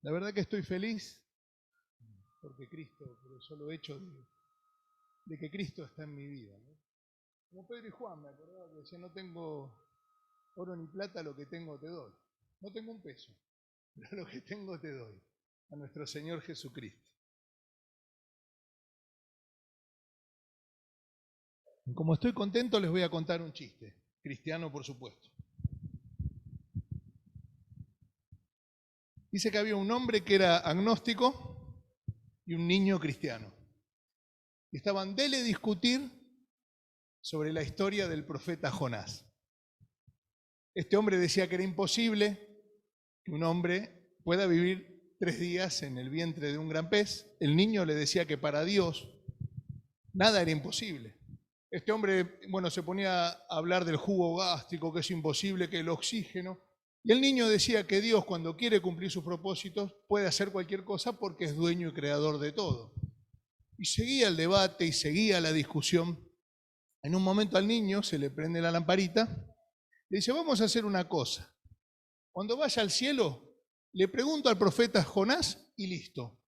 La verdad que estoy feliz porque Cristo, por el solo hecho de que Cristo está en mi vida, ¿no? Como Pedro y Juan, me acordaba que decía, no tengo oro ni plata, lo que tengo te doy. No tengo un peso, pero lo que tengo te doy. A nuestro Señor Jesucristo. Como estoy contento, les voy a contar un chiste, cristiano por supuesto. Dice que había un hombre que era agnóstico y un niño cristiano. Y estaban de discutir sobre la historia del profeta Jonás. Este hombre decía que era imposible que un hombre pueda vivir 3 días en el vientre de un gran pez. El niño le decía que para Dios nada era imposible. Este hombre, se ponía a hablar del jugo gástrico, que es imposible, que el oxígeno. Y el niño decía que Dios, cuando quiere cumplir sus propósitos, puede hacer cualquier cosa porque es dueño y creador de todo. Y seguía el debate y seguía la discusión. En un momento al niño se le prende la lamparita, le dice, vamos a hacer una cosa. Cuando vaya al cielo, le pregunto al profeta Jonás y listo.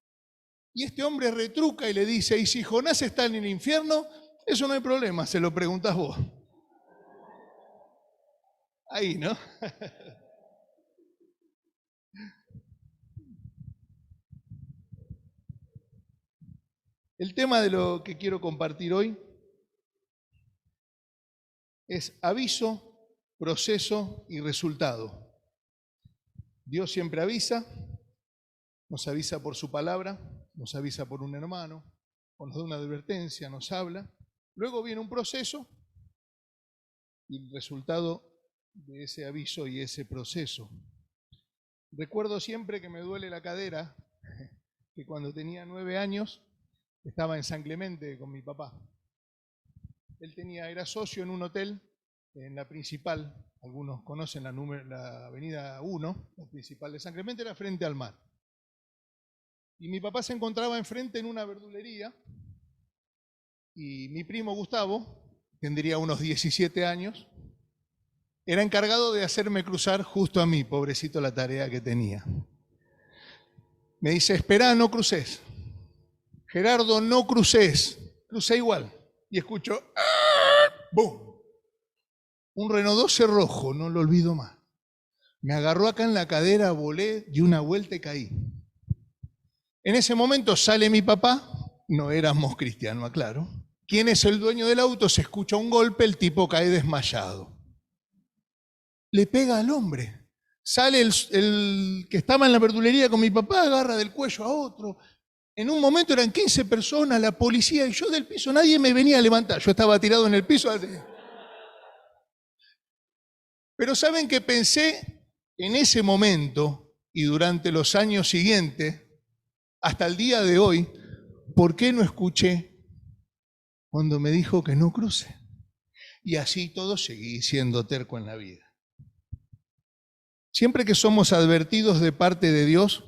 Y este hombre retruca y le dice, y si Jonás está en el infierno, eso no hay problema, se lo preguntas vos. Ahí, ¿no? El tema de lo que quiero compartir hoy es aviso, proceso y resultado. Dios siempre avisa, nos avisa por su palabra, nos avisa por un hermano, o nos da una advertencia, nos habla. Luego viene un proceso y el resultado de ese aviso y ese proceso. Recuerdo siempre que me duele la cadera, que cuando tenía 9 años estaba en San Clemente con mi papá. Él era socio en un hotel en la principal, algunos conocen la avenida 1, la principal de San Clemente, era frente al mar. Y mi papá se encontraba enfrente en una verdulería y mi primo Gustavo, tendría unos 17 años, era encargado de hacerme cruzar justo a mí, pobrecito la tarea que tenía. Me dice, esperá, no cruces. Gerardo, no cruces. Crucé igual. Y escucho, ¡bum! Un Renault 12 rojo, no lo olvido más. Me agarró acá en la cadera, volé, di una vuelta y caí. En ese momento sale mi papá, no éramos cristianos, aclaro. ¿Quién es el dueño del auto? Se escucha un golpe, el tipo cae desmayado. Le pega al hombre. Sale el que estaba en la verdulería con mi papá, agarra del cuello a otro. En un momento eran 15 personas, la policía, y yo del piso, nadie me venía a levantar. Yo estaba tirado en el piso. Pero ¿saben qué pensé en ese momento y durante los años siguientes, hasta el día de hoy? ¿Por qué no escuché cuando me dijo que no cruce? Y así todo seguí siendo terco en la vida. Siempre que somos advertidos de parte de Dios,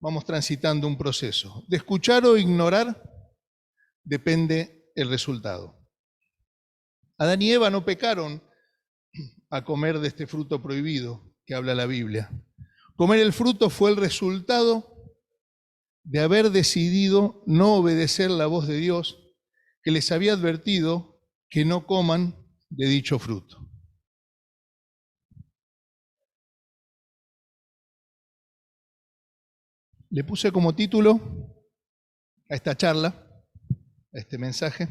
vamos transitando un proceso. De escuchar o ignorar depende el resultado. Adán y Eva no pecaron a comer de este fruto prohibido que habla la Biblia. Comer el fruto fue el resultado de haber decidido no obedecer la voz de Dios, que les había advertido que no coman de dicho fruto. Le puse como título a esta charla, a este mensaje,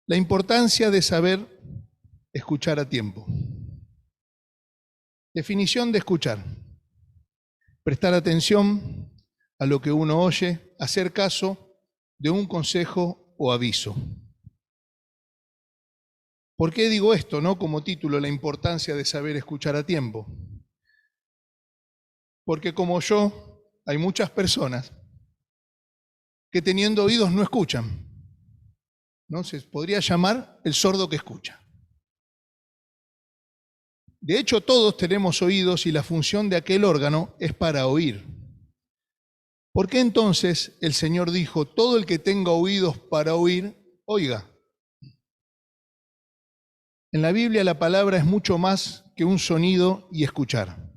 la importancia de saber escuchar a tiempo. Definición de escuchar: prestar atención a lo que uno oye, hacer caso de un consejo o aviso. ¿Por qué digo esto, no? Como título, la importancia de saber escuchar a tiempo. Porque como yo, hay muchas personas que teniendo oídos no escuchan, ¿no? Se podría llamar el sordo que escucha. De hecho, todos tenemos oídos y la función de aquel órgano es para oír. ¿Por qué entonces el Señor dijo, todo el que tenga oídos para oír, oiga? En la Biblia la palabra es mucho más que un sonido y escuchar.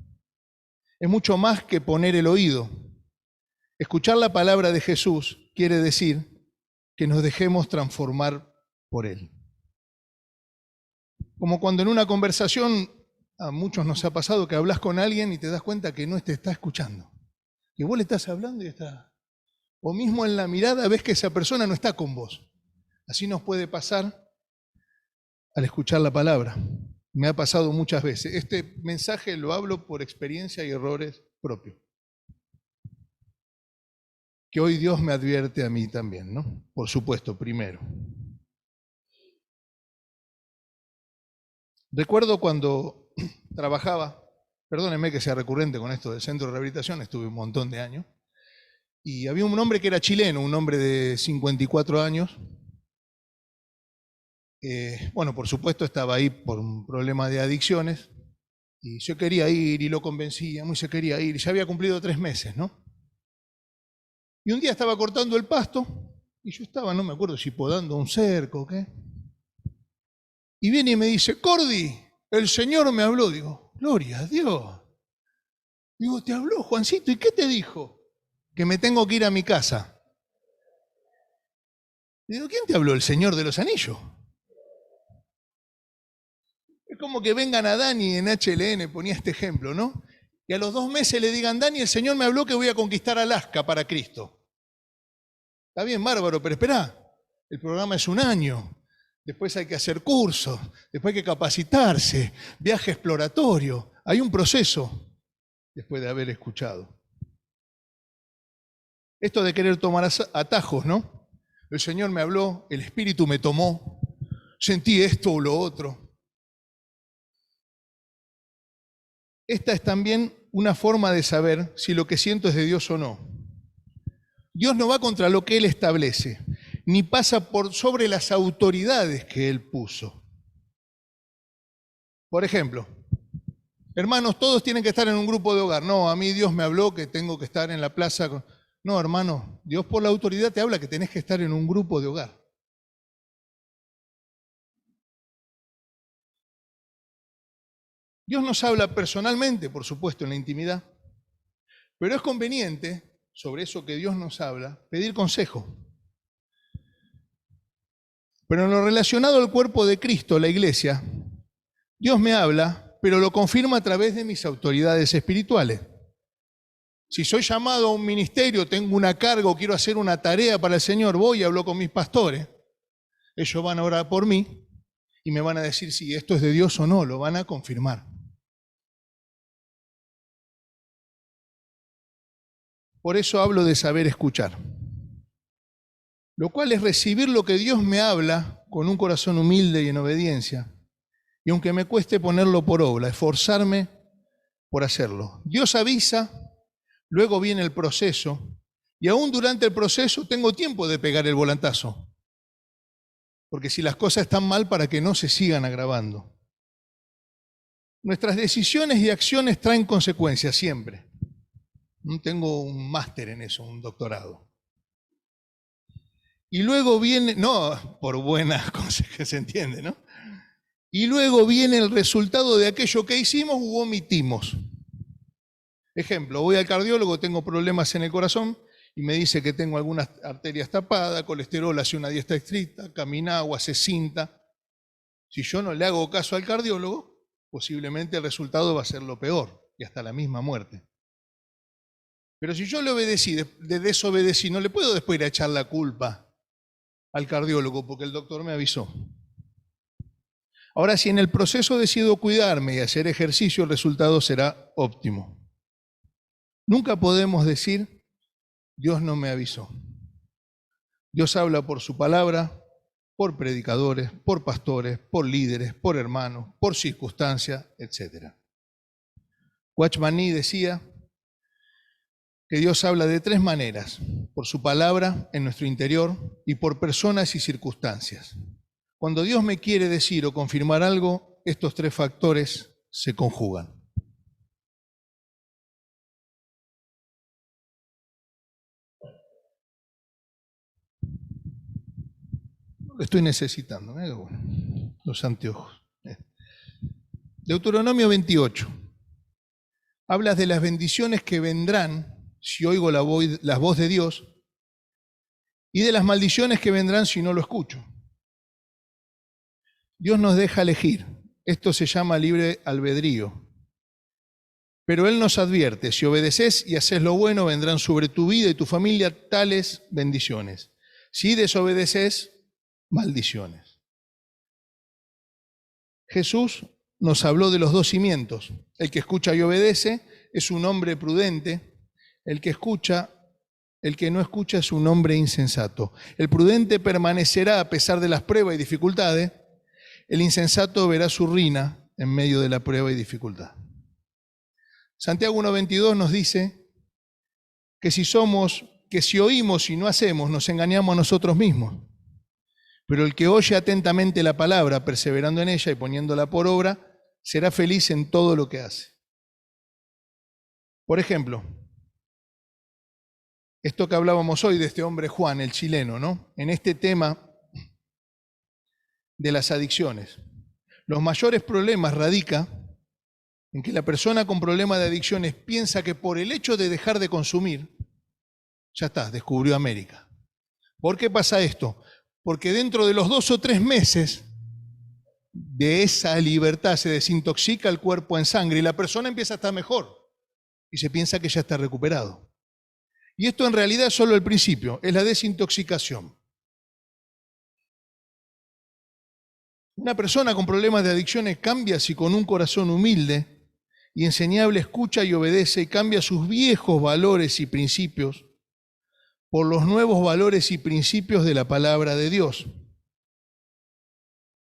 es mucho más que poner el oído. Escuchar la palabra de Jesús quiere decir que nos dejemos transformar por Él. Como cuando en una conversación, a muchos nos ha pasado que hablas con alguien y te das cuenta que no te está escuchando. Que vos le estás hablando y está. O mismo en la mirada ves que esa persona no está con vos. Así nos puede pasar al escuchar la palabra. Me ha pasado muchas veces. Este mensaje lo hablo por experiencia y errores propios. Que hoy Dios me advierte a mí también, ¿no? Por supuesto, primero. Recuerdo cuando trabajaba, perdónenme que sea recurrente con esto del centro de rehabilitación, estuve un montón de años, y había un hombre que era chileno, un hombre de 54 años. Bueno, por supuesto estaba ahí por un problema de adicciones, y yo quería ir y lo convencíamos y se quería ir, y ya había cumplido 3 meses, ¿no? Y un día estaba cortando el pasto, y yo estaba, no me acuerdo si podando un cerco o qué, y viene y me dice, Cordi, el Señor me habló. Digo, gloria a Dios. Digo, ¿te habló, Juancito? ¿Y qué te dijo? Que me tengo que ir a mi casa. Digo, ¿quién te habló? El Señor de los Anillos. Es como que vengan a Dani en HLN, ponía este ejemplo, ¿no? Y a los 2 meses le digan, Dani, el Señor me habló que voy a conquistar Alaska para Cristo. Está bien, bárbaro, pero esperá, el programa es 1 año. Después hay que hacer cursos, después hay que capacitarse, viaje exploratorio. Hay un proceso después de haber escuchado. Esto de querer tomar atajos, ¿no? El Señor me habló, el Espíritu me tomó, sentí esto o lo otro. Esta es también una forma de saber si lo que siento es de Dios o no. Dios no va contra lo que Él establece, ni pasa por sobre las autoridades que Él puso. Por ejemplo, hermanos, todos tienen que estar en un grupo de hogar. No, a mí Dios me habló que tengo que estar en la plaza. No, hermano, Dios por la autoridad te habla que tenés que estar en un grupo de hogar. Dios nos habla personalmente, por supuesto, en la intimidad, pero es conveniente, sobre eso que Dios nos habla, pedir consejo. Pero en lo relacionado al cuerpo de Cristo, la iglesia, Dios me habla, pero lo confirma a través de mis autoridades espirituales. Si soy llamado a un ministerio, tengo una carga o quiero hacer una tarea para el Señor, voy y hablo con mis pastores. Ellos van a orar por mí y me van a decir si esto es de Dios o no, lo van a confirmar. Por eso hablo de saber escuchar, lo cual es recibir lo que Dios me habla con un corazón humilde y en obediencia, y aunque me cueste ponerlo por obra, esforzarme por hacerlo. Dios avisa, luego viene el proceso, y aún durante el proceso tengo tiempo de pegar el volantazo, porque si las cosas están mal, para que no se sigan agravando. Nuestras decisiones y acciones traen consecuencias siempre. Tengo un máster en eso, un doctorado. Y luego viene, no por buenas cosas que se entiende, ¿no? Y luego viene el resultado de aquello que hicimos u omitimos. Ejemplo, voy al cardiólogo, tengo problemas en el corazón y me dice que tengo algunas arterias tapadas, colesterol, hace una dieta estricta, camina agua, hace cinta. Si yo no le hago caso al cardiólogo, posiblemente el resultado va a ser lo peor y hasta la misma muerte. Pero si yo le obedecí, desobedecí, no le puedo después ir a echar la culpa al cardiólogo porque el doctor me avisó. Ahora, si en el proceso decido cuidarme y hacer ejercicio, el resultado será óptimo. Nunca podemos decir, Dios no me avisó. Dios habla por su palabra, por predicadores, por pastores, por líderes, por hermanos, por circunstancias, etc. Watchman Nee decía que Dios habla de 3 maneras: por su palabra en nuestro interior y por personas y circunstancias. Cuando Dios me quiere decir o confirmar algo, estos 3 factores se conjugan. Lo estoy necesitando, los anteojos. Deuteronomio 28. habla de las bendiciones que vendrán si oigo la voz de Dios y de las maldiciones que vendrán si no lo escucho. Dios nos deja elegir. Esto se llama libre albedrío. Pero Él nos advierte, si obedeces y haces lo bueno, vendrán sobre tu vida y tu familia tales bendiciones. Si desobedeces, maldiciones. Jesús nos habló de los dos cimientos. El que escucha y obedece es un hombre prudente. El que no escucha es un hombre insensato. El prudente permanecerá a pesar de las pruebas y dificultades. El insensato verá su ruina en medio de la prueba y dificultad. Santiago 1:22 nos dice que si oímos y no hacemos, nos engañamos a nosotros mismos. Pero el que oye atentamente la palabra, perseverando en ella y poniéndola por obra, será feliz en todo lo que hace. Por ejemplo, esto que hablábamos hoy de este hombre Juan, el chileno, ¿no? En este tema de las adicciones. Los mayores problemas radican en que la persona con problemas de adicciones piensa que por el hecho de dejar de consumir, ya está, descubrió América. ¿Por qué pasa esto? Porque dentro de los 2 o 3 meses de esa libertad se desintoxica el cuerpo en sangre y la persona empieza a estar mejor y se piensa que ya está recuperado. Y esto en realidad es solo el principio, es la desintoxicación. Una persona con problemas de adicciones cambia si con un corazón humilde y enseñable escucha y obedece y cambia sus viejos valores y principios por los nuevos valores y principios de la palabra de Dios.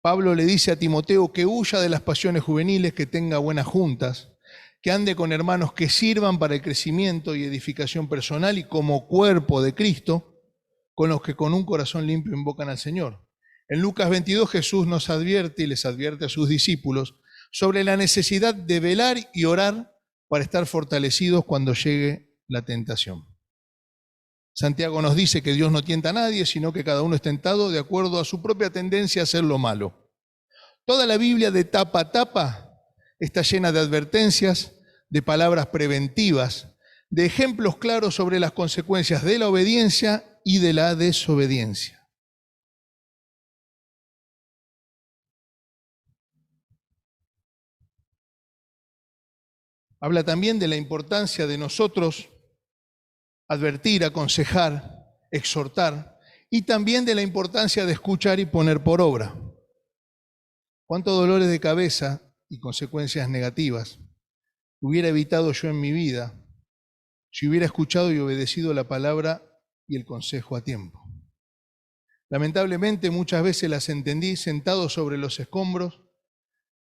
Pablo le dice a Timoteo que huya de las pasiones juveniles, que tenga buenas juntas, que ande con hermanos que sirvan para el crecimiento y edificación personal y como cuerpo de Cristo, con los que con un corazón limpio invocan al Señor. En Lucas 22 Jesús nos advierte y les advierte a sus discípulos sobre la necesidad de velar y orar para estar fortalecidos cuando llegue la tentación. Santiago nos dice que Dios no tienta a nadie, sino que cada uno es tentado de acuerdo a su propia tendencia a hacer lo malo. Toda la Biblia de tapa a tapa está llena de advertencias, de palabras preventivas, de ejemplos claros sobre las consecuencias de la obediencia y de la desobediencia. Habla también de la importancia de nosotros advertir, aconsejar, exhortar, y también de la importancia de escuchar y poner por obra. ¿Cuántos dolores de cabeza y consecuencias negativas hubiera evitado yo en mi vida si hubiera escuchado y obedecido la palabra y el consejo a tiempo? Lamentablemente muchas veces las entendí sentado sobre los escombros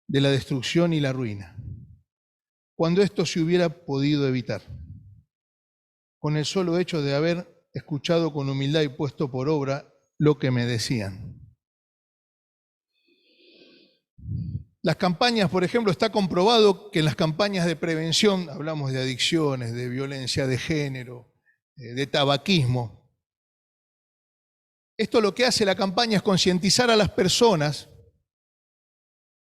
de la destrucción y la ruina, cuando esto se hubiera podido evitar, con el solo hecho de haber escuchado con humildad y puesto por obra lo que me decían. Las campañas, por ejemplo, está comprobado que en las campañas de prevención, hablamos de adicciones, de violencia de género, de tabaquismo, esto lo que hace la campaña es concientizar a las personas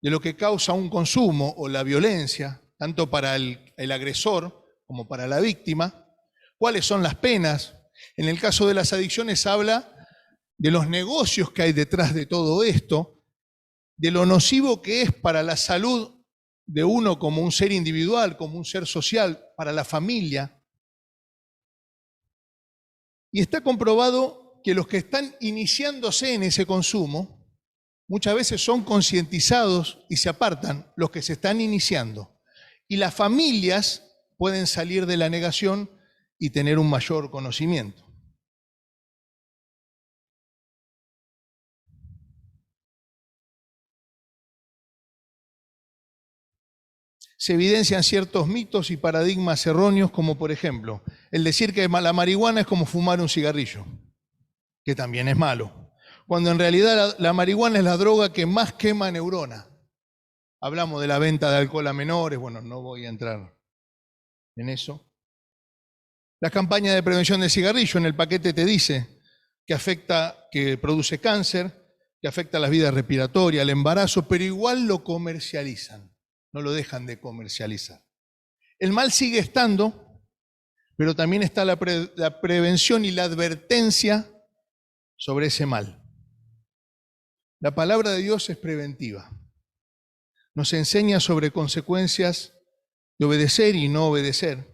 de lo que causa un consumo o la violencia, tanto para el agresor como para la víctima, cuáles son las penas. En el caso de las adicciones habla de los negocios que hay detrás de todo esto, de lo nocivo que es para la salud de uno como un ser individual, como un ser social, para la familia. Y está comprobado que los que están iniciándose en ese consumo, muchas veces son concientizados y se apartan los que se están iniciando. Y las familias pueden salir de la negación y tener un mayor conocimiento. Se evidencian ciertos mitos y paradigmas erróneos, como por ejemplo, el decir que la marihuana es como fumar un cigarrillo, que también es malo, cuando en realidad la marihuana es la droga que más quema neuronas. Hablamos de la venta de alcohol a menores, bueno, no voy a entrar en eso. La campaña de prevención del cigarrillo en el paquete te dice que produce cáncer, que afecta a las vías respiratorias, el embarazo, pero igual lo comercializan, no lo dejan de comercializar. El mal sigue estando, pero también está la prevención y la advertencia sobre ese mal. La palabra de Dios es preventiva. Nos enseña sobre consecuencias de obedecer y no obedecer,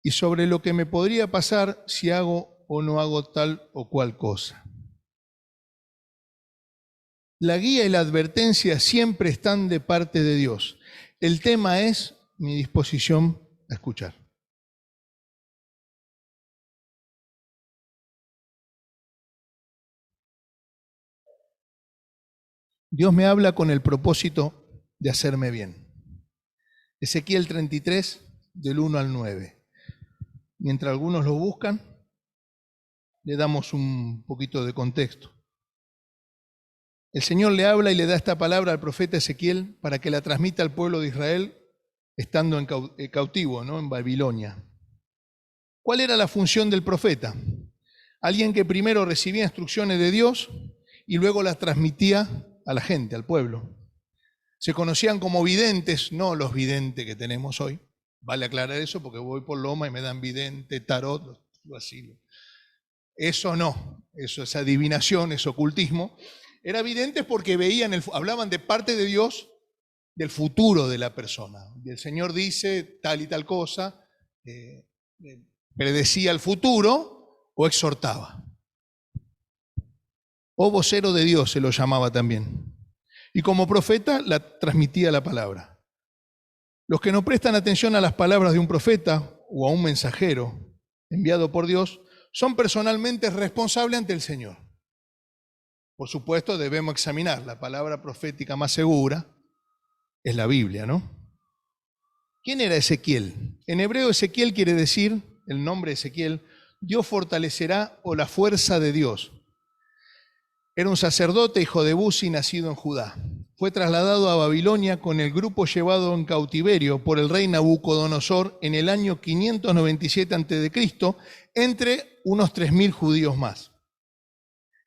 y sobre lo que me podría pasar si hago o no hago tal o cual cosa. La guía y la advertencia siempre están de parte de Dios. El tema es mi disposición a escuchar. Dios me habla con el propósito de hacerme bien. Ezequiel 33, del 1 al 9. Mientras algunos lo buscan, le damos un poquito de contexto. El Señor le habla y le da esta palabra al profeta Ezequiel para que la transmita al pueblo de Israel estando en cautivo, ¿no? En Babilonia. ¿Cuál era la función del profeta? Alguien que primero recibía instrucciones de Dios y luego las transmitía a la gente, al pueblo. Se conocían como videntes, no los videntes que tenemos hoy. Vale aclarar eso porque voy por Loma y me dan vidente, tarot, así. Eso no, eso es adivinación, es ocultismo. Era videntes porque veían, hablaban de parte de Dios del futuro de la persona. Y el Señor dice tal y tal cosa, predecía el futuro o exhortaba. O vocero de Dios se lo llamaba también. Y como profeta la transmitía la palabra. Los que no prestan atención a las palabras de un profeta o a un mensajero enviado por Dios son personalmente responsables ante el Señor. Por supuesto, debemos examinar. La palabra profética más segura es la Biblia, ¿no? ¿Quién era Ezequiel? En hebreo, Ezequiel quiere decir, el nombre Ezequiel, Dios fortalecerá o la fuerza de Dios. Era un sacerdote, hijo de Buzi, nacido en Judá. Fue trasladado a Babilonia con el grupo llevado en cautiverio por el rey Nabucodonosor en el año 597 a.C., entre unos 3.000 judíos más.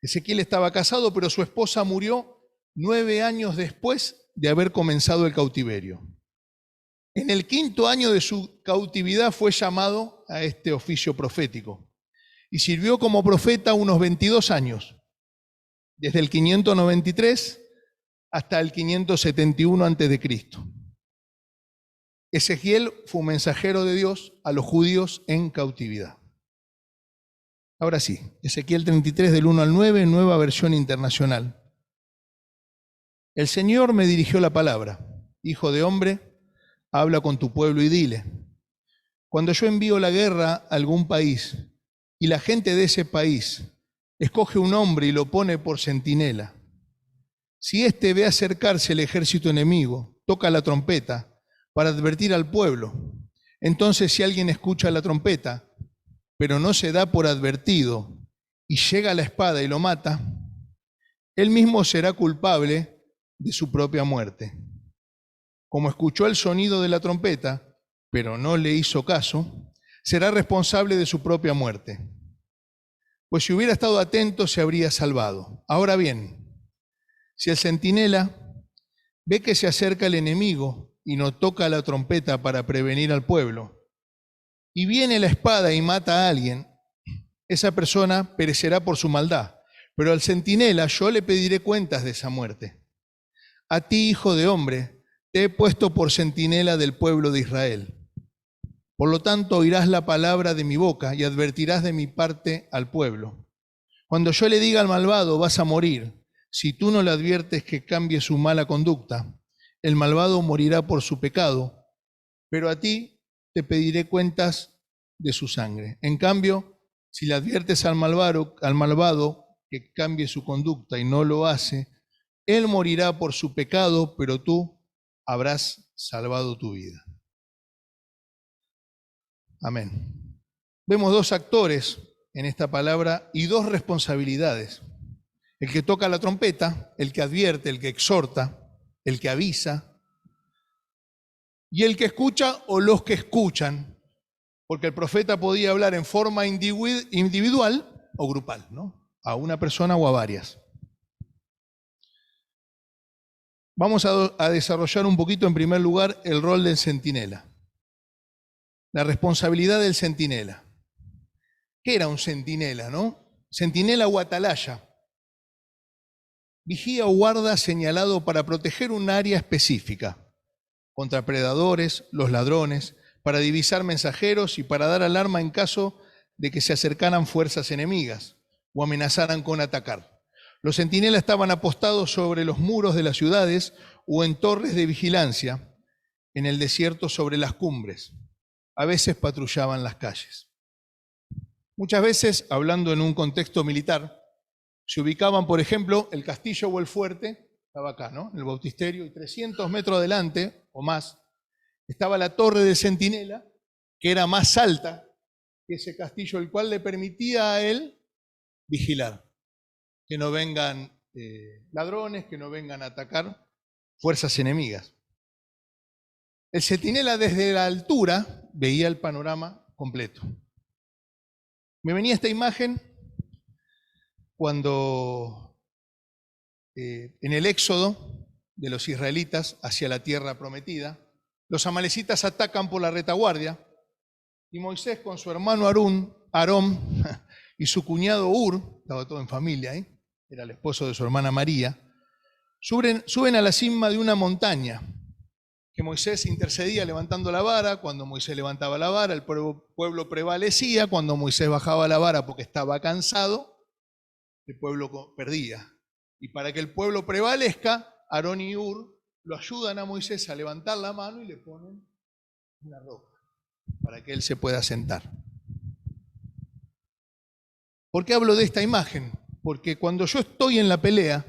Ezequiel estaba casado, pero su esposa murió 9 años después de haber comenzado el cautiverio. En el 5.º año de su cautividad fue llamado a este oficio profético y sirvió como profeta unos 22 años, desde el 593 hasta el 571 a.C. Ezequiel fue un mensajero de Dios a los judíos en cautividad. Ahora sí, Ezequiel 33 del 1 al 9, nueva versión internacional. El Señor me dirigió la palabra: Hijo de hombre, habla con tu pueblo y dile: cuando yo envío la guerra a algún país y la gente de ese país escoge un hombre y lo pone por centinela, si éste ve acercarse el ejército enemigo, toca la trompeta para advertir al pueblo. Entonces, si alguien escucha la trompeta, pero no se da por advertido y llega la espada y lo mata, él mismo será culpable de su propia muerte. Como escuchó el sonido de la trompeta, pero no le hizo caso, será responsable de su propia muerte. Pues si hubiera estado atento, se habría salvado. Ahora bien, si el centinela ve que se acerca el enemigo y no toca la trompeta para prevenir al pueblo, y viene la espada y mata a alguien, esa persona perecerá por su maldad. Pero al centinela yo le pediré cuentas de esa muerte. A ti, hijo de hombre, te he puesto por centinela del pueblo de Israel. Por lo tanto, oirás la palabra de mi boca y advertirás de mi parte al pueblo. Cuando yo le diga al malvado, vas a morir, si tú no le adviertes que cambie su mala conducta, el malvado morirá por su pecado, pero a ti te pediré cuentas de su sangre. En cambio, si le adviertes al malvado que cambie su conducta y no lo hace, él morirá por su pecado, pero tú habrás salvado tu vida. Amén. Vemos dos actores en esta palabra y dos responsabilidades. El que toca la trompeta, el que advierte, el que exhorta, el que avisa, y el que escucha o los que escuchan, porque el profeta podía hablar en forma individual o grupal, ¿no? A una persona o a varias. Vamos a desarrollar un poquito en primer lugar el rol del centinela. la responsabilidad del centinela. ¿Qué era un centinela, no? Centinela o atalaya. Vigía o guarda señalado para proteger un área específica, contra predadores, los ladrones, para divisar mensajeros y para dar alarma en caso de que se acercaran fuerzas enemigas o amenazaran con atacar. Los centinelas estaban apostados sobre los muros de las ciudades o en torres de vigilancia, en el desierto sobre las cumbres. A veces patrullaban las calles. Muchas veces, hablando en un contexto militar, se ubicaban, por ejemplo, el castillo o el fuerte, estaba acá, ¿no? En el bautisterio, y 300 metros adelante, o más, estaba la torre del centinela, que era más alta que ese castillo, el cual le permitía a él vigilar, que no vengan ladrones, que no vengan a atacar fuerzas enemigas. El centinela desde la altura veía el panorama completo. Me venía esta imagen cuando en el éxodo de los israelitas hacia la tierra prometida, los amalecitas atacan por la retaguardia y Moisés con su hermano Aarón y su cuñado Hur, estaba todo en familia, era el esposo de su hermana María, suben a la cima de una montaña que Moisés intercedía levantando la vara. Cuando Moisés levantaba la vara, el pueblo prevalecía. Cuando Moisés bajaba la vara porque estaba cansado, el pueblo perdía. Y para que el pueblo prevalezca, Aarón y Hur lo ayudan a Moisés a levantar la mano y le ponen una roca para que él se pueda sentar. ¿Por qué hablo de esta imagen? Porque cuando yo estoy en la pelea,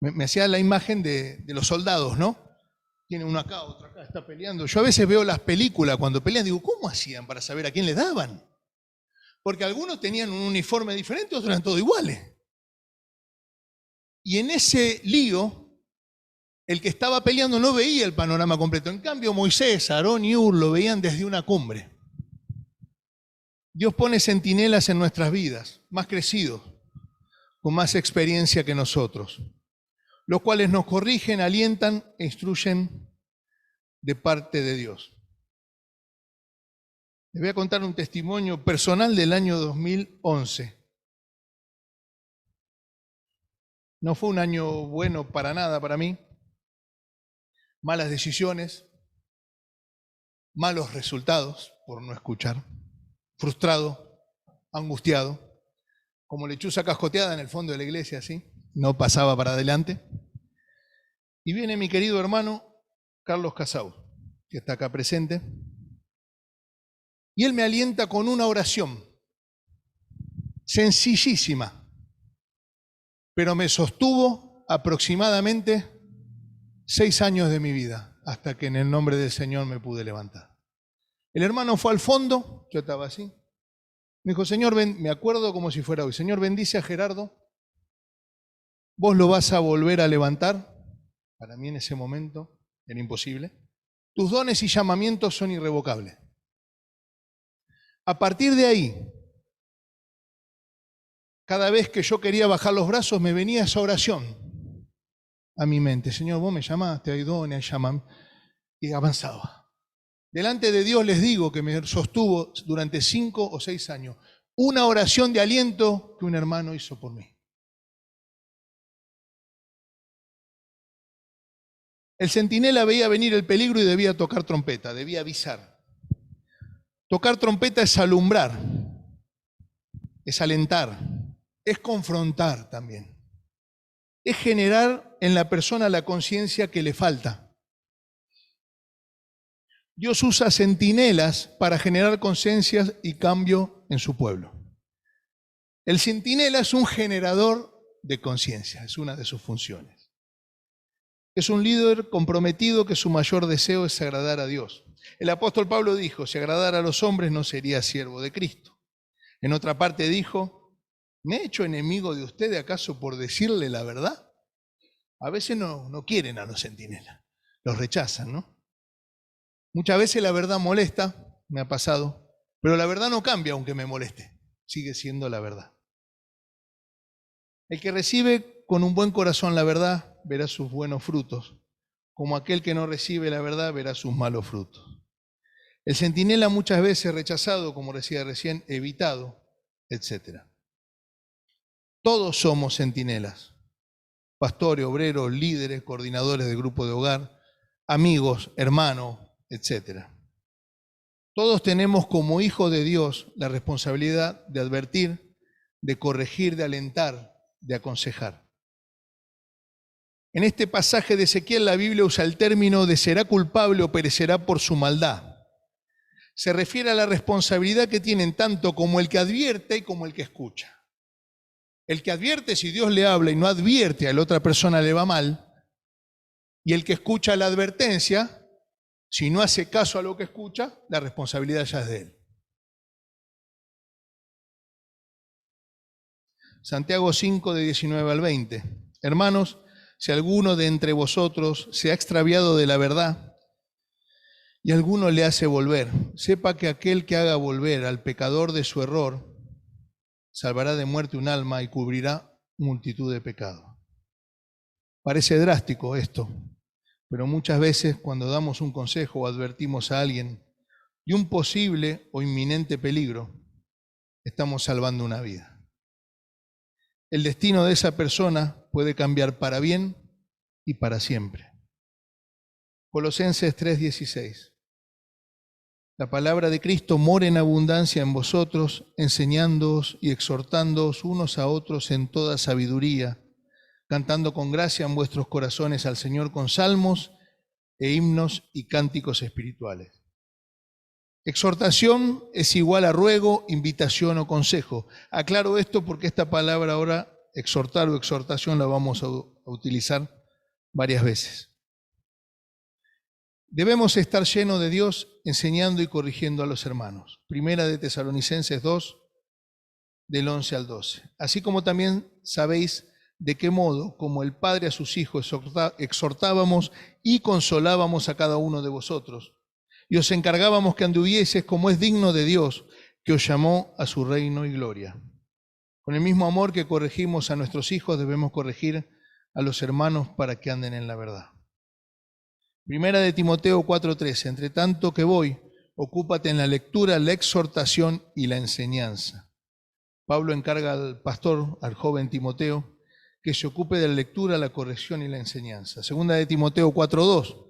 me hacía la imagen de los soldados, ¿no? Tiene uno acá, otro acá, está peleando. Yo a veces veo las películas cuando pelean, digo, ¿cómo hacían para saber a quién le daban? Porque algunos tenían un uniforme diferente, otros eran todos iguales. Y en ese lío, el que estaba peleando no veía el panorama completo. En cambio, Moisés, Aarón y Hur lo veían desde una cumbre. Dios pone centinelas en nuestras vidas, más crecidos, con más experiencia que nosotros, los cuales nos corrigen, alientan e instruyen de parte de Dios. Les voy a contar un testimonio personal del año 2011. No fue un año bueno para nada para mí. Malas decisiones, malos resultados por no escuchar, frustrado, angustiado, como lechuza cascoteada en el fondo de la iglesia, así, no pasaba para adelante. Y viene mi querido hermano Carlos Casau, que está acá presente, y él me alienta con una oración sencillísima, pero me sostuvo aproximadamente 6 años de mi vida, hasta que en el nombre del Señor me pude levantar. El hermano fue al fondo, yo estaba así, me dijo, Señor, me acuerdo como si fuera hoy, Señor, bendice a Gerardo, vos lo vas a volver a levantar. Para mí en ese momento era imposible. Tus dones y llamamientos son irrevocables. A partir de ahí, cada vez que yo quería bajar los brazos, me venía esa oración a mi mente. Señor, vos me llamaste, hay dones, hay llamamientos. Y avanzaba. Delante de Dios les digo que me sostuvo durante 5 o 6 años una oración de aliento que un hermano hizo por mí. El centinela veía venir el peligro y debía tocar trompeta, debía avisar. Tocar trompeta es alumbrar, es alentar, es confrontar también. Es generar en la persona la conciencia que le falta. Dios usa centinelas para generar conciencias y cambio en su pueblo. El centinela es un generador de conciencia, es una de sus funciones. Es un líder comprometido que su mayor deseo es agradar a Dios. El apóstol Pablo dijo, si agradara a los hombres no sería siervo de Cristo. En otra parte dijo, ¿me he hecho enemigo de ustedes acaso por decirle la verdad? A veces no quieren a los centinelas, los rechazan, ¿no? Muchas veces la verdad molesta, me ha pasado, pero la verdad no cambia aunque me moleste, sigue siendo la verdad. El que recibe con un buen corazón la verdad verá sus buenos frutos, como aquel que no recibe la verdad verá sus malos frutos. El centinela muchas veces rechazado, como decía recién, evitado, etc. Todos somos centinelas. Pastores, obreros, líderes, coordinadores de grupo de hogar, amigos, hermanos, etc. Todos tenemos como hijos de Dios la responsabilidad de advertir, de corregir, de alentar, de aconsejar. En este pasaje de Ezequiel la Biblia usa el término de será culpable o perecerá por su maldad. Se refiere a la responsabilidad que tienen tanto como el que advierte y como el que escucha. El que advierte, si Dios le habla y no advierte, a la otra persona le va mal. Y el que escucha la advertencia, si no hace caso a lo que escucha, la responsabilidad ya es de él. Santiago 5, de 19 al 20. Hermanos, si alguno de entre vosotros se ha extraviado de la verdad y alguno le hace volver, sepa que aquel que haga volver al pecador de su error salvará de muerte un alma y cubrirá multitud de pecados. Parece drástico esto, pero muchas veces cuando damos un consejo o advertimos a alguien de un posible o inminente peligro, estamos salvando una vida. El destino de esa persona puede cambiar para bien y para siempre. Colosenses 3:16. La palabra de Cristo mora en abundancia en vosotros, enseñándoos y exhortándoos unos a otros en toda sabiduría, cantando con gracia en vuestros corazones al Señor con salmos e himnos y cánticos espirituales. Exhortación es igual a ruego, invitación o consejo. Aclaro esto porque esta palabra ahora, exhortar o exhortación, la vamos a utilizar varias veces. Debemos estar llenos de Dios enseñando y corrigiendo a los hermanos. Primera de Tesalonicenses 2, del 11 al 12. Así como también sabéis de qué modo, como el Padre a sus hijos, exhortábamos y consolábamos a cada uno de vosotros. Y os encargábamos que anduvieseis como es digno de Dios, que os llamó a su reino y gloria. Con el mismo amor que corregimos a nuestros hijos, debemos corregir a los hermanos para que anden en la verdad. Primera de Timoteo 4:13. Entre tanto que voy, ocúpate en la lectura, la exhortación y la enseñanza. Pablo encarga al pastor, al joven Timoteo, que se ocupe de la lectura, la corrección y la enseñanza. Segunda de Timoteo 4:2.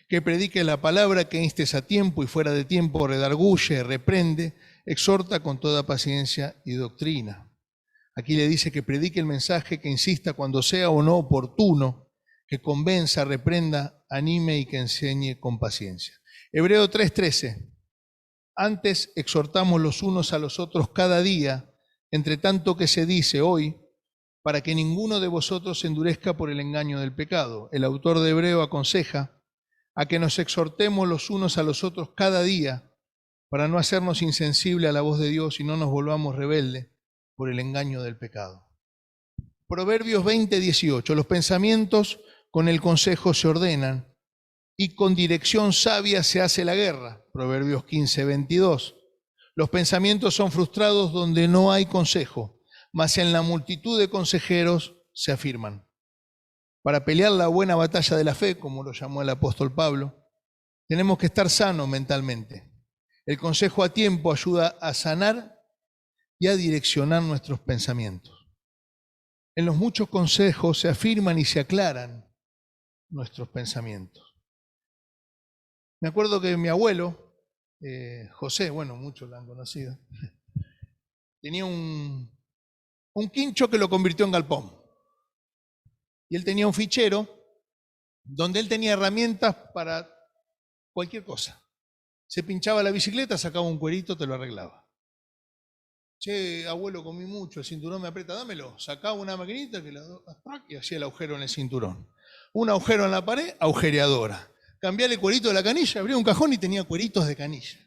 Que predique la palabra, que instes a tiempo y fuera de tiempo, redarguye, reprende, exhorta con toda paciencia y doctrina. Aquí le dice que predique el mensaje, que insista cuando sea o no oportuno, que convenza, reprenda, anime y que enseñe con paciencia. Hebreo 3:13. Antes exhortamos los unos a los otros cada día, entre tanto que se dice hoy, para que ninguno de vosotros se endurezca por el engaño del pecado. El autor de Hebreo aconseja a que nos exhortemos los unos a los otros cada día, para no hacernos insensibles a la voz de Dios y no nos volvamos rebeldes por el engaño del pecado. Proverbios 20:18. Los pensamientos con el consejo se ordenan y con dirección sabia se hace la guerra. Proverbios 15:22. Los pensamientos son frustrados donde no hay consejo, mas en la multitud de consejeros se afirman. Para pelear la buena batalla de la fe, como lo llamó el apóstol Pablo, tenemos que estar sanos mentalmente. El consejo a tiempo ayuda a sanar y a direccionar nuestros pensamientos. En los muchos consejos se afirman y se aclaran nuestros pensamientos. Me acuerdo que mi abuelo, José, bueno, muchos lo han conocido, tenía un quincho que lo convirtió en galpón. Y él tenía un fichero donde él tenía herramientas para cualquier cosa. Se pinchaba la bicicleta, sacaba un cuerito, te lo arreglaba. Che, abuelo, comí mucho, el cinturón me aprieta, dámelo. Sacaba una maquinita que y hacía el agujero en el cinturón. Un agujero en la pared, agujereadora. Cambiaba el cuerito de la canilla, abría un cajón y tenía cueritos de canilla.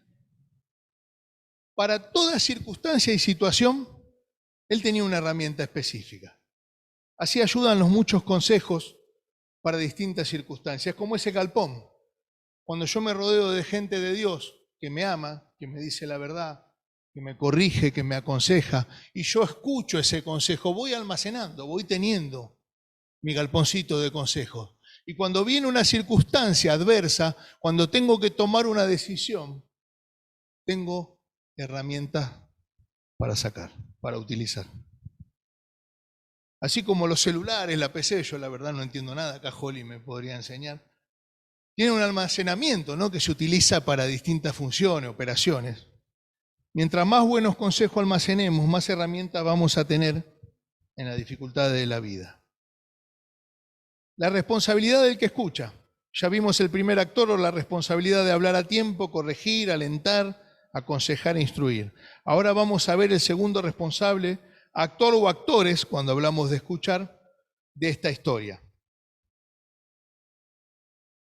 Para toda circunstancia y situación, él tenía una herramienta específica. Así ayudan los muchos consejos para distintas circunstancias, como ese galpón. Cuando yo me rodeo de gente de Dios que me ama, que me dice la verdad, que me corrige, que me aconseja, y yo escucho ese consejo, voy almacenando, voy teniendo mi galponcito de consejos. Y cuando viene una circunstancia adversa, cuando tengo que tomar una decisión, tengo herramientas para sacar, para utilizar. Así como los celulares, la PC, yo la verdad no entiendo nada, acá Holly me podría enseñar. Tiene un almacenamiento, ¿no?, que se utiliza para distintas funciones, operaciones. Mientras más buenos consejos almacenemos, más herramientas vamos a tener en las dificultades de la vida. La responsabilidad del que escucha. Ya vimos el primer actor, o la responsabilidad de hablar a tiempo, corregir, alentar, aconsejar e instruir. Ahora vamos a ver el segundo responsable, actor o actores, cuando hablamos de escuchar, de esta historia.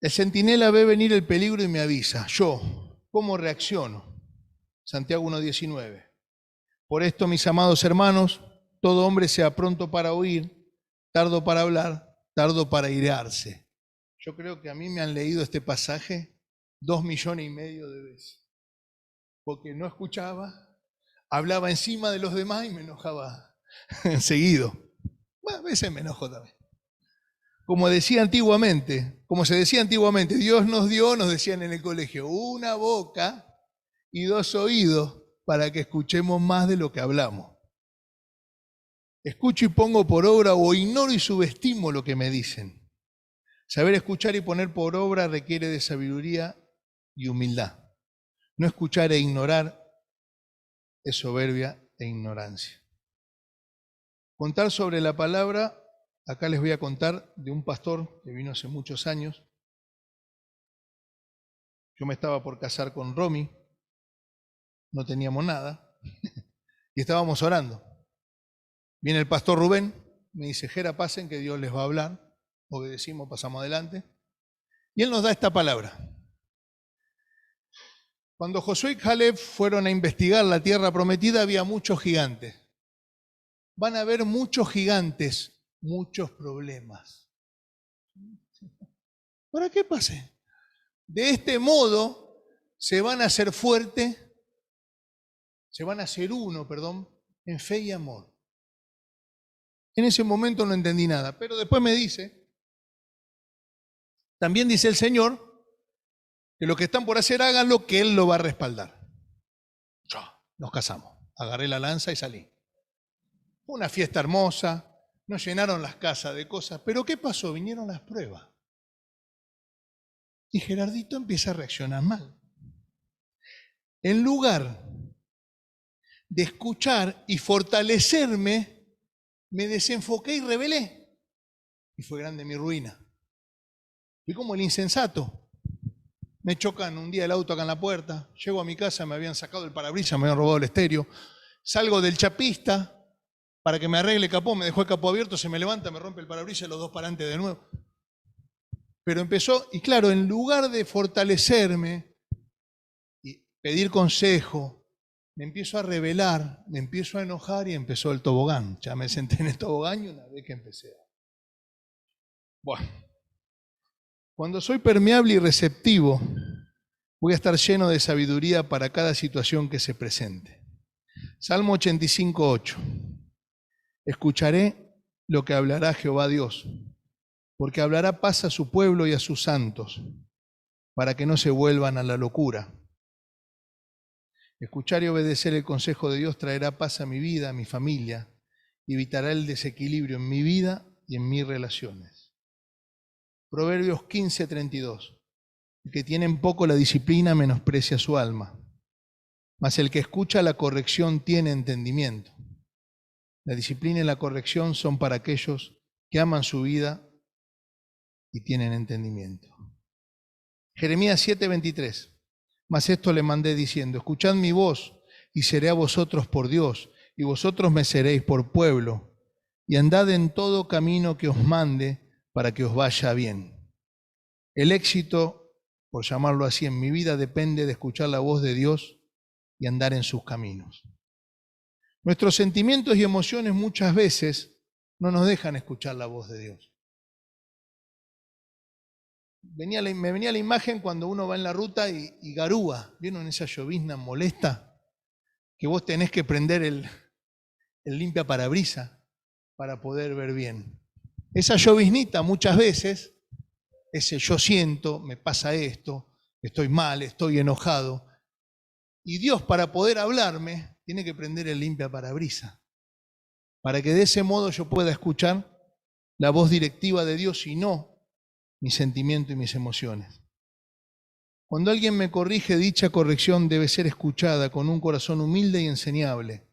El centinela ve venir el peligro y me avisa. Yo, ¿cómo reacciono? Santiago 1:19. Por esto, mis amados hermanos, todo hombre sea pronto para oír, tardo para hablar, tardo para irarse. Yo creo que a mí me han leído este pasaje 2,5 millones de veces. Porque no escuchaba, hablaba encima de los demás y me enojaba seguido. Bueno, a veces me enojo también. Como se decía antiguamente, Dios nos dio, nos decían en el colegio, una boca y 2 oídos para que escuchemos más de lo que hablamos. Escucho y pongo por obra, o ignoro y subestimo lo que me dicen. Saber escuchar y poner por obra requiere de sabiduría y humildad. No escuchar e ignorar es soberbia e ignorancia. Contar sobre la palabra. Acá les voy a contar de un pastor que vino hace muchos años. Yo me estaba por casar con Romy, no teníamos nada, y estábamos orando. Viene el pastor Rubén, me dice, Jera, pasen que Dios les va a hablar. Obedecimos, pasamos adelante. Y él nos da esta palabra. Cuando Josué y Caleb fueron a investigar la tierra prometida, había muchos gigantes. Van a haber muchos gigantes, muchos problemas. ¿Para qué pase? De este modo se van a hacer fuertes, se van a hacer uno, en fe y amor. En ese momento no entendí nada, pero después me dice, también dice el Señor, que lo que están por hacer háganlo, que Él lo va a respaldar. Nos casamos, agarré la lanza y salí. Fue una fiesta hermosa, nos llenaron las casas de cosas, pero ¿qué pasó? Vinieron las pruebas. Y Gerardito empieza a reaccionar mal. En lugar de escuchar y fortalecerme, me desenfoqué y rebelé. Y fue grande mi ruina. Fui como el insensato. Me chocan un día el auto acá en la puerta, llego a mi casa, me habían sacado el parabrisas, me habían robado el estéreo. Salgo del chapista para que me arregle el capó, me dejó el capó abierto, se me levanta, me rompe el parabrisas y los dos parantes de nuevo. Pero empezó, y claro, en lugar de fortalecerme y pedir consejo, me empiezo a rebelar, me empiezo a enojar y empezó el tobogán. Ya me senté en el tobogán y una vez que empecé. Bueno, cuando soy permeable y receptivo, voy a estar lleno de sabiduría para cada situación que se presente. Salmo 85:8. Escucharé lo que hablará Jehová Dios, porque hablará paz a su pueblo y a sus santos, para que no se vuelvan a la locura. Escuchar y obedecer el consejo de Dios traerá paz a mi vida, a mi familia, y evitará el desequilibrio en mi vida y en mis relaciones. Proverbios 15:32. El que tiene en poco la disciplina menosprecia su alma, mas el que escucha la corrección tiene entendimiento. La disciplina y la corrección son para aquellos que aman su vida y tienen entendimiento. Jeremías 7:23. Mas esto le mandé diciendo, escuchad mi voz y seré a vosotros por Dios, y vosotros me seréis por pueblo, y andad en todo camino que os mande para que os vaya bien. El éxito, por llamarlo así, en mi vida depende de escuchar la voz de Dios y andar en sus caminos. Nuestros sentimientos y emociones muchas veces no nos dejan escuchar la voz de Dios. Me venía la imagen cuando uno va en la ruta y garúa. ¿Vieron esa llovizna molesta? Que vos tenés que prender el limpia parabrisas para poder ver bien. Esa lloviznita muchas veces, ese yo siento, me pasa esto, estoy mal, estoy enojado, Y Dios, para poder hablarme, tiene que prender el limpiaparabrisas, para que de ese modo yo pueda escuchar la voz directiva de Dios y no mi sentimiento y mis emociones. Cuando alguien me corrige, dicha corrección debe ser escuchada con un corazón humilde y enseñable.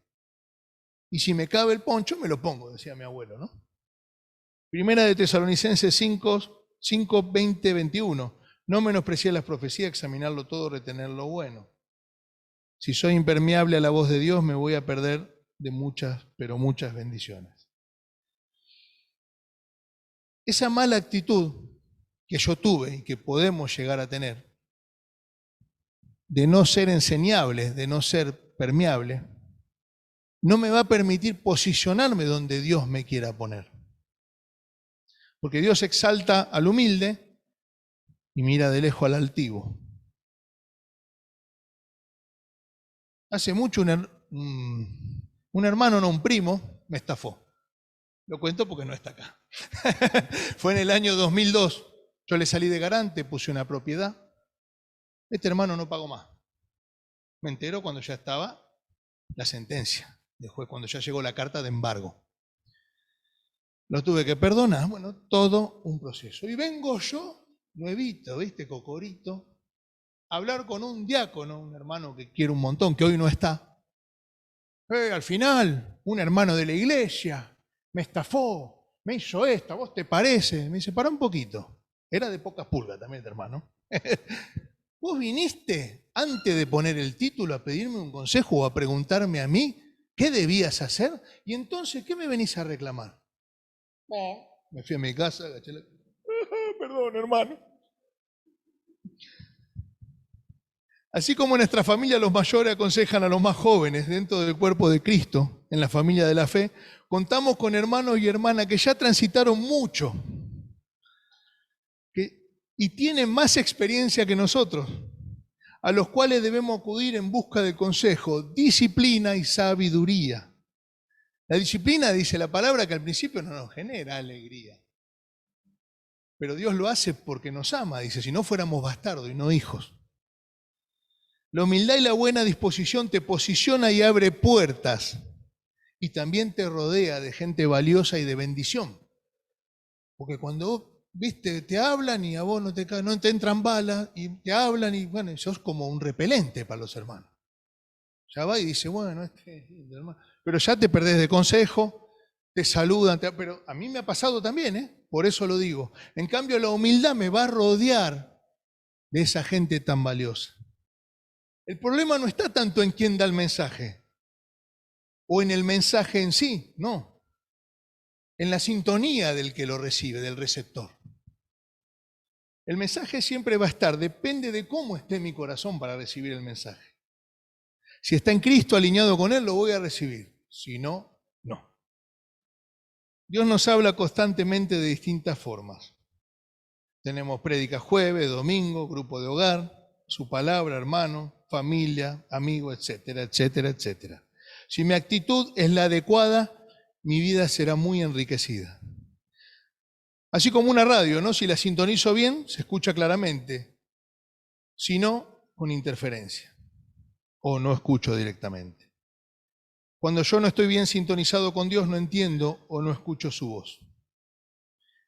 Y si me cabe el poncho, me lo pongo, decía mi abuelo, ¿no? Primera de Tesalonicenses 5, 20, 21. No menospreciar las profecías, examinarlo todo, retener lo bueno. Si soy impermeable a la voz de Dios, me voy a perder de muchas, pero muchas bendiciones. Esa mala actitud que yo tuve y que podemos llegar a tener, de no ser enseñable, de no ser permeable, no me va a permitir posicionarme donde Dios me quiera poner. Porque Dios exalta al humilde y mira de lejos al altivo. Hace mucho un hermano, no un primo, me estafó. Lo cuento porque no está acá. Fue en el año 2002. Yo le salí de garante, puse una propiedad. Este hermano no pagó más. Me enteró cuando ya estaba la sentencia, después cuando ya llegó la carta de embargo. Lo tuve que perdonar, bueno, todo un proceso. Y vengo yo, nuevito, ¿viste? Cocorito, a hablar con un diácono, un hermano que quiero un montón, que hoy no está. Al final, un hermano de la iglesia me estafó, me hizo esto, ¿a vos te parece? Me dice, para un poquito. Era de pocas pulgas también este hermano. ¿Vos viniste antes de poner el título a pedirme un consejo o a preguntarme a mí qué debías hacer? Y entonces, ¿qué me venís a reclamar? No. Me fui a mi casa, agaché la... Perdón, hermano. Así como en nuestra familia los mayores aconsejan a los más jóvenes dentro del cuerpo de Cristo, en la familia de la fe, contamos con hermanos y hermanas que ya transitaron mucho y tienen más experiencia que nosotros, a los cuales debemos acudir en busca de consejo, disciplina y sabiduría. La disciplina, dice la palabra, que al principio no nos genera alegría. Pero Dios lo hace porque nos ama, dice, si no fuéramos bastardos y no hijos. La humildad y la buena disposición te posiciona y abre puertas y también te rodea de gente valiosa y de bendición. Porque cuando, viste, te hablan y a vos no te entran balas y te hablan y bueno, sos como un repelente para los hermanos. Ya va y dice, bueno, hermano. Pero ya te perdés de consejo, te saludan, pero a mí me ha pasado también, por eso lo digo. En cambio, la humildad me va a rodear de esa gente tan valiosa. El problema no está tanto en quién da el mensaje o en el mensaje en sí, no. En la sintonía del que lo recibe, del receptor. El mensaje siempre va a estar, depende de cómo esté mi corazón para recibir el mensaje. Si está en Cristo alineado con Él, lo voy a recibir. Si no, no. Dios nos habla constantemente de distintas formas. Tenemos prédicas jueves, domingo, grupo de hogar, su palabra, hermano, familia, amigo, etcétera, etcétera, etcétera. Si mi actitud es la adecuada, mi vida será muy enriquecida. Así como una radio, ¿no? Si la sintonizo bien, se escucha claramente. Si no, con interferencia. O no escucho directamente. Cuando yo no estoy bien sintonizado con Dios, no entiendo o no escucho su voz.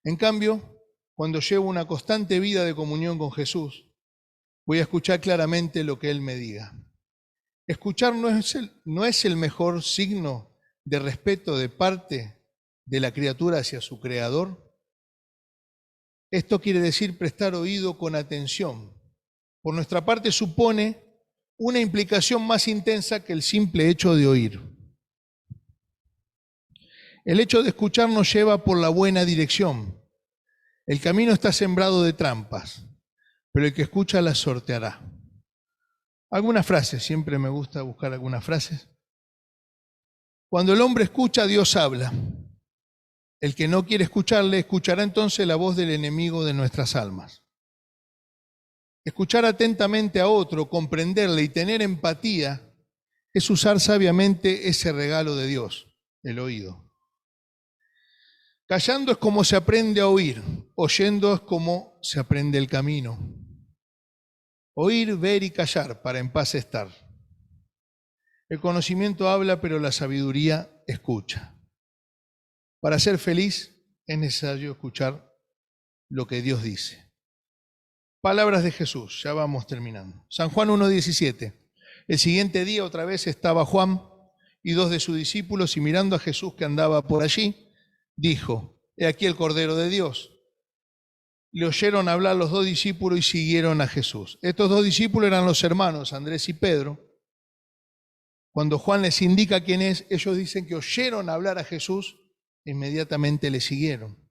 En cambio, cuando llevo una constante vida de comunión con Jesús, voy a escuchar claramente lo que Él me diga. Escuchar no es el mejor signo de respeto de parte de la criatura hacia su Creador. Esto quiere decir prestar oído con atención. Por nuestra parte supone una implicación más intensa que el simple hecho de oír. El hecho de escuchar nos lleva por la buena dirección. El camino está sembrado de trampas, pero el que escucha las sorteará. Algunas frases, siempre me gusta buscar algunas frases. Cuando el hombre escucha, Dios habla. El que no quiere escucharle, escuchará entonces la voz del enemigo de nuestras almas. Escuchar atentamente a otro, comprenderle y tener empatía es usar sabiamente ese regalo de Dios, el oído. Callando es como se aprende a oír, oyendo es como se aprende el camino. Oír, ver y callar para en paz estar. El conocimiento habla, pero la sabiduría escucha. Para ser feliz es necesario escuchar lo que Dios dice. Palabras de Jesús, ya vamos terminando. San Juan 1:17. El siguiente día otra vez estaba Juan y 2 de sus discípulos, y mirando a Jesús que andaba por allí, dijo: He aquí el Cordero de Dios. Le oyeron hablar los 2 discípulos y siguieron a Jesús. Estos 2 discípulos eran los hermanos Andrés y Pedro. Cuando Juan les indica quién es, ellos dicen que oyeron hablar a Jesús e inmediatamente le siguieron.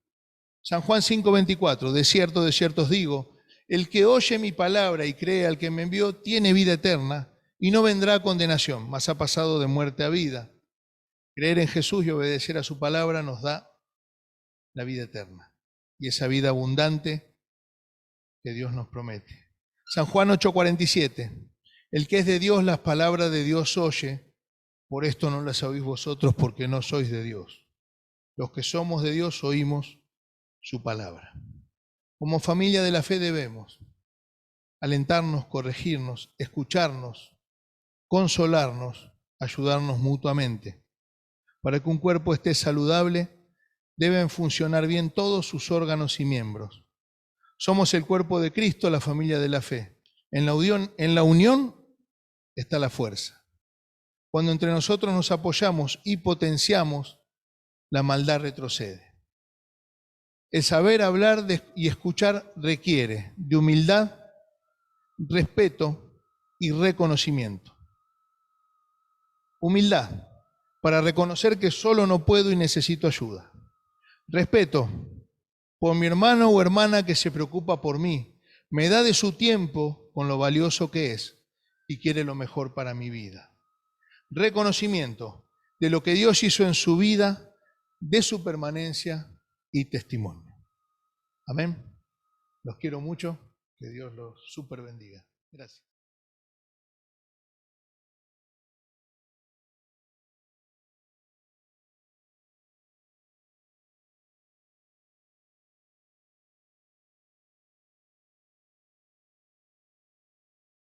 San Juan 5:24. De cierto os digo, el que oye mi palabra y cree al que me envió tiene vida eterna y no vendrá a condenación, mas ha pasado de muerte a vida. Creer en Jesús y obedecer a su palabra nos da la vida eterna y esa vida abundante que Dios nos promete. San Juan 8:47. El que es de Dios, las palabras de Dios oye, por esto no las oís vosotros, porque no sois de Dios. Los que somos de Dios oímos su palabra. Como familia de la fe debemos alentarnos, corregirnos, escucharnos, consolarnos, ayudarnos mutuamente. Para que un cuerpo esté saludable, deben funcionar bien todos sus órganos y miembros. Somos el cuerpo de Cristo, la familia de la fe. En la unión está la fuerza. Cuando entre nosotros nos apoyamos y potenciamos, la maldad retrocede. El saber hablar y escuchar requiere de humildad, respeto y reconocimiento. Humildad, para reconocer que solo no puedo y necesito ayuda. Respeto por mi hermano o hermana que se preocupa por mí, me da de su tiempo con lo valioso que es y quiere lo mejor para mi vida. Reconocimiento de lo que Dios hizo en su vida, de su permanencia y testimonio. Amén. Los quiero mucho. Que Dios los super bendiga. Gracias.